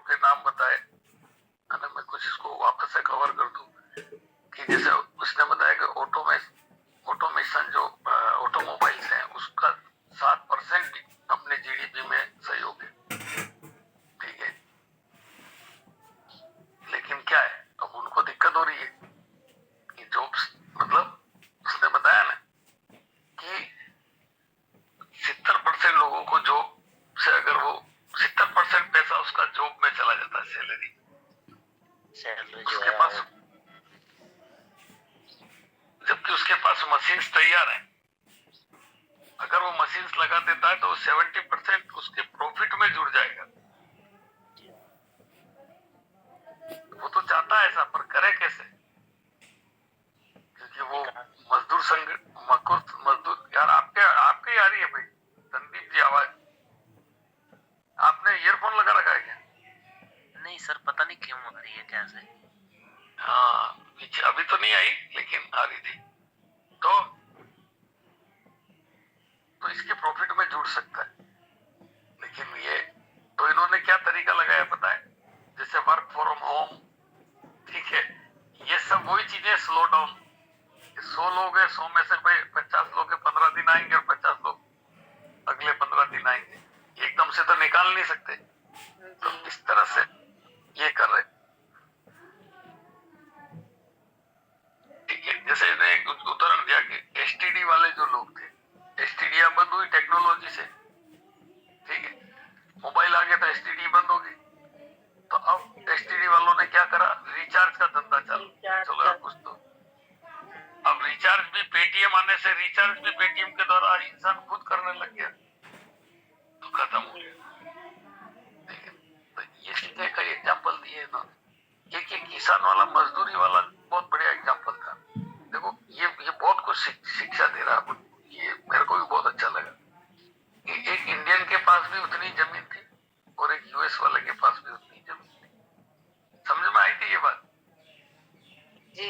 के नाम बताए, और मैं कुछ इसको वापस से कवर कर दूं कि जैसे उसने बताया कि ऑटोमेशन जो ऑटोमोबाइल्स हैं उसका 7% भी अपने जीडीपी में सहयोग है, ठीक है। लेकिन क्या है, अब उनको दिक्कत हो रही है कि जॉब्स, मतलब उसने बताया ना कि 70% लोगों को जॉब से, अगर वो 70% पैसा उसका जॉब में चला जाता है, सैलरी सैलरी जो उसके है पास, जबकि उसके पास मशीन्स तैयार हैं। अगर वो मशीन्स लगा देता है तो 70% उसके प्रॉफिट में जुड़ जाएगा। वो तो चाहता है ऐसा, पर करे कैसे? क्योंकि वो मजदूर संघ, मजदूर यार, आपके आ रही है भाई संदीप जी आवाज। आपने ईयरफोन लगा रखा है क्या? नहीं सर, पता नहीं क्यों आ रही है कैसे। हाँ, अभी तो नहीं आई लेकिन आ रही थी। तो इसके प्रॉफिट में जुड़ सकता है। लेकिन ये तो इन्होंने क्या तरीका लगाया पता है? जैसे वर्क फ्रॉम होम, ठीक है, ये सब वही चीजें स्लो डाउन। 100 लोग है, 100 में से भाई 50 लोग के 15 दिन आएंगे और 50 लोग अगले 15 दिन आएंगे। एकदम से तो निकाल नहीं सकते, तो इस तरह से ये कर रहे, ठीक है। जैसे एक उदाहरण दिया कि एसटीडी वाले जो लोग थे, एसटीडी बंद हुई टेक्नोलॉजी से, ठीक है। मोबाइल आ गया तो एसटीडी बंद होगी। तो अब एसटीडी वालों ने क्या करा, रिचार्ज का धंधा चालू, चलो यार कुछ तो। अब रिचार्ज भी पेटीएम आने से, रिचार्ज भी पेटीएम के द्वारा इंसान खुद करने लग गया, तो खत्म हो गया, ठीक है। तो ये सीधे का एग्जाम्पल दिए ना, ये किसान वाला, मजदूरी वाला बहुत बढ़िया एग्जाम्पल था। देखो ये बहुत कुछ शिक्षा दे रहा है। ये मेरे को भी बहुत अच्छा लगा कि एक इंडियन के पास भी उतनी जमीन थी और एक यूएस वाले के पास भी उतनी जमीन थी। समझ में आई थी ये बात जी।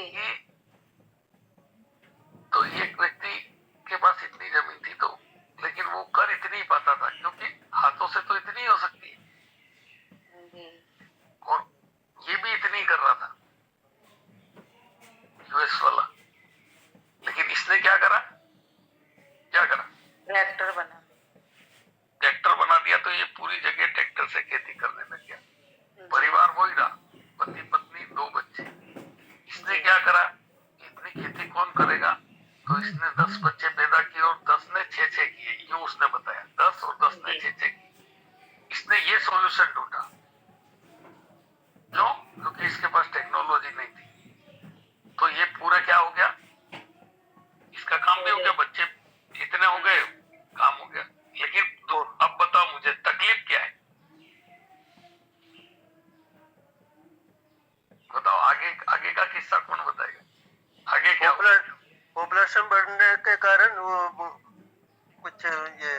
तो एक व्यक्ति के पास इतनी जमीन थी, तो लेकिन वो कर इतनी पाता था क्योंकि हाथों से तो इतनी हो सकती है, और ये भी इतनी कर रहा था यूएस वाला। लेकिन इसने क्या करा, ट्रैक्टर बना दिया, तो ये पूरी जगह ट्रैक्टर से खेती करने लग गया। परिवार वही रहा, पति पत्नी 2 बच्चे। इसने क्या करा, इतनी खेती कौन करेगा, तो इसने 10 बच्चे पैदा किए और 10 ने 6-6 किए, यूं उसने बताया, 10 और 10 ने 6-6 किए। इसने ये सॉल्यूशन ढूंढा, क्यों? क्योंकि इसके पास टेक्नोलॉजी नहीं थी। तो ये पूरा क्या हो गया, इसका काम भी हो गया, बच्चे इतने हो गए, काम हो गया। लेकिन तो अब बताओ मुझे तकलीफ क्या है, बताओ। आगे का किस्सा कौन बताएगा? आगे क्या? पॉपुलेशन बढ़ने के कारण वो कुछ ये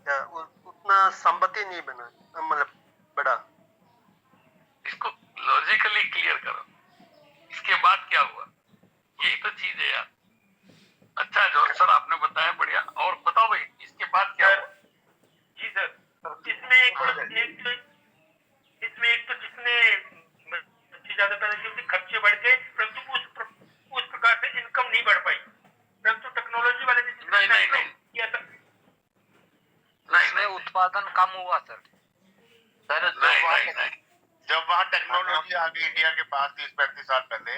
क्या उतना संपत्ति नहीं बना, मतलब बड़ा। इसको लॉजिकली क्लियर करो, इसके बाद क्या हुआ? यही तो चीज है यार। अच्छा जॉर्ज सर, आपने बताया, बढ़िया। और बताओ भाई, इसके बाद क्या हुआ? जी सर, इसमें एक तो जिसने बच्चे ज्यादा पैदा किए उसके खर्चे बढ़ गए, परंतु उस प्रकार से इनकम नहीं बढ़ पाई। परंतु टेक्नोलॉजी वाले ने किया था, नहीं, उत्पादन कम हुआ सर। जब वहाँ टेक्नोलॉजी आ गई इंडिया के पास 30-35 साल पहले,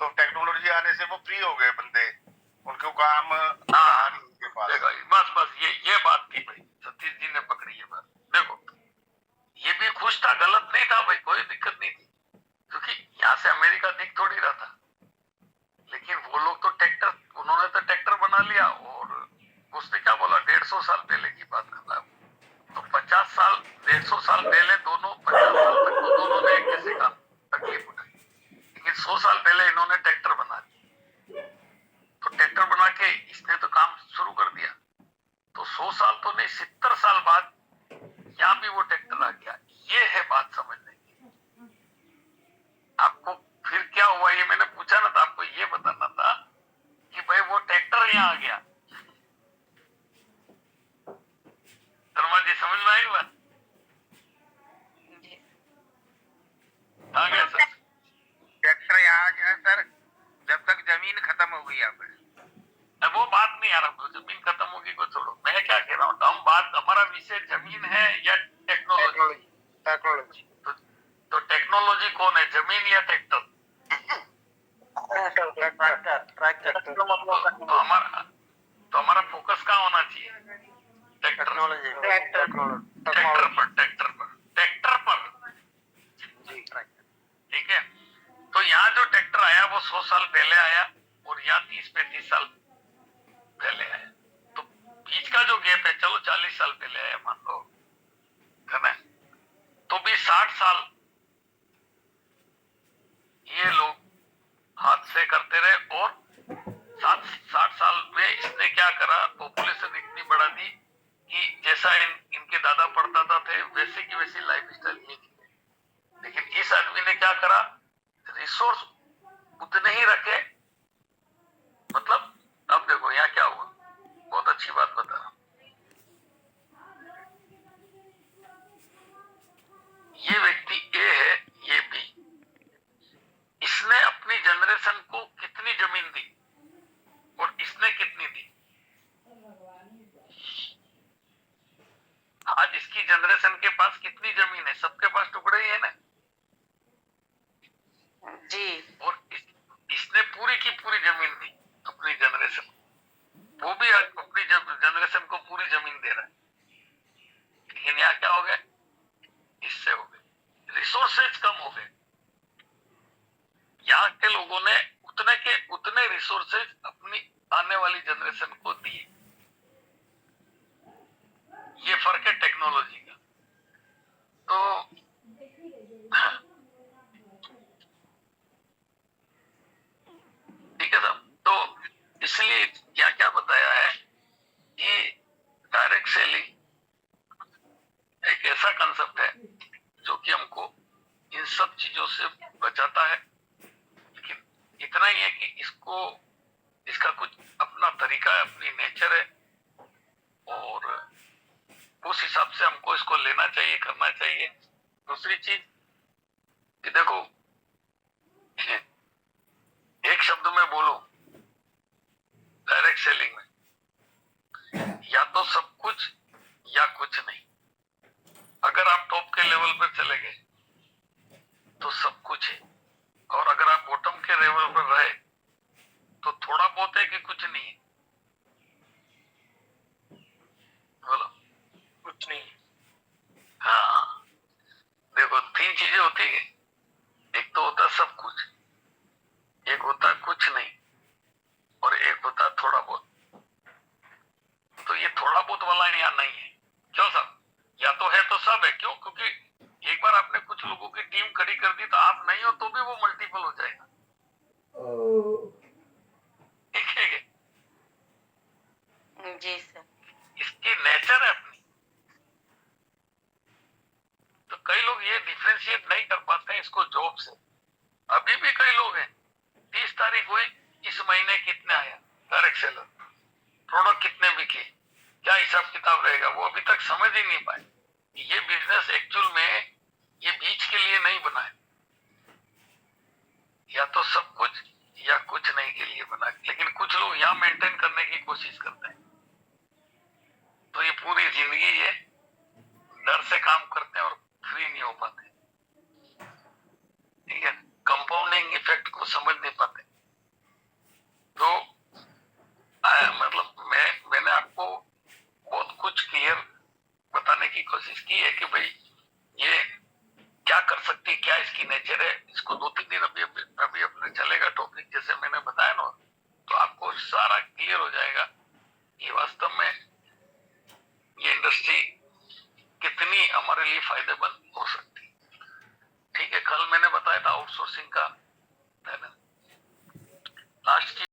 तो टेक्नोलॉजी आने से वो फ्री हो गए बंदे, उनको काम उनके पास। बस ये बात थी भाई, सतीश जी ने पकड़ी ये बात। देखो ये भी खुश था, गलत नहीं था भाई, कोई दिक्कत नहीं थी, क्योंकि यहाँ से अमेरिका दिख थोड़ी रहा था। लेकिन वो लोग तो उन्होंने तो ट्रैक्टर बना लिया, और उसने क्या बोला, 150 साल पहले की बात कर रहा है। तो 50 साल 150 साल पहले दोनों, 50 साल तक तो दोनों ने किसी का तकलीफ उठाई, लेकिन 100 साल पहले इन्होंने ट्रैक्टर बना दिया। तो ट्रैक्टर बना के इसने तो काम शुरू कर दिया। तो 100 साल तो नहीं, 70 साल बाद यहाँ भी वो ट्रैक्टर आ गया। ये है बात समझने की। आपको फिर क्या हुआ ये मैंने पूछा ना, था आपको ये बताना था कि भाई वो ट्रैक्टर यहाँ आ गया। शर्मा जी समझ में आई बात? टेक्नोलॉजी तो टेक्नोलॉजी कौन है, जमीन या ट्रैक्टर? ट्रैक्टर तो हमारा फोकस कहाँ होना चाहिए? ट्रैक्टर टेक्नोलॉजी ट्रैक्टर पर। ठीक है, तो यहाँ जो ट्रैक्टर आया वो 100 साल पहले आया और यहाँ 30-35 साल पहले आया, तो बीच का जो गैप है, चलो 40 साल पहले आया मान लो, है ना, तो भी 60 साल ये लोग हाथ से करते रहे और 60 साल में इसने क्या करा, पॉपुलेशन इतनी बढ़ा दी कि जैसा इनके दादा पढ़ता थे वैसे की वैसी लाइफ स्टाइल ये थी। लेकिन इस आदमी ने क्या करा, रिसोर्स उतने ही रखे, मतलब अब देखो यहाँ क्या हुआ, बहुत अच्छी बात बता रहा हूं। ये व्यक्ति ए है, ये बी, इसने अपनी जनरेशन को कितनी जमीन दी और इसने कितनी दी? आज इसकी जनरेशन के पास कितनी जमीन है? सबके पास टुकड़े ही है ना। जी। और इसने पूरी की पूरी जमीन दी अपनी जनरेशन, वो भी आज अपनी जनरेशन को पूरी जमीन दे रहा है। लेकिन यहाँ क्या हो गया, इससे हो गए रिसोर्सेज कम हो गए। यहाँ के लोगों ने उतने रिसोर्सेज अपनी आने वाली जनरेशन को दिए। ये फर्क है टेक्नोलॉजी का। तो ठीक है साहब, तो इसलिए क्या क्या बताया है कि डायरेक्ट सेलिंग एक ऐसा कंसेप्ट है जो कि हमको इन सब चीजों से बचाता है। लेकिन इतना ही है कि इसका कुछ अपना तरीका है, अपनी नेचर है, और उस हिसाब से हमको इसको लेना चाहिए, करना चाहिए। दूसरी चीज कि देखो, एक शब्द में बोलो डायरेक्ट सेलिंग में, या तो सब कुछ या कुछ नहीं। अगर आप टॉप के लेवल पर चले गए तो सब कुछ है, और अगर आप बॉटम के लेवल पर रहे तो थोड़ा बहुत है कि कुछ नहीं है। बोलो कुछ नहीं। हाँ, देखो 3 चीजें होती है, एक तो होता सब कुछ, एक होता कुछ नहीं, और एक होता थोड़ा बहुत। तो ये थोड़ा बहुत वाला यहाँ नहीं है। क्यों साहब? या तो है तो सब है। क्यों? क्योंकि एक बार आपने कुछ लोगों की टीम खड़ी कर दी तो आप नहीं हो तो भी वो मल्टीपल हो जाएगा। ठीक है? जी सर। इसकी नेचर है अपनी। तो कई लोग ये डिफरेंशिएट नहीं कर पाते हैं इसको जॉब से। अभी भी कई लोग हैं, 30 तारीख हुई, इस महीने कितने आया डायरेक्ट सेलर, प्रोडक्ट कितने बिके, क्या हिसाब किताब रहेगा, वो अभी तक समझ ही नहीं पाए। ये बिजनेस एक्चुअल में ये बीच के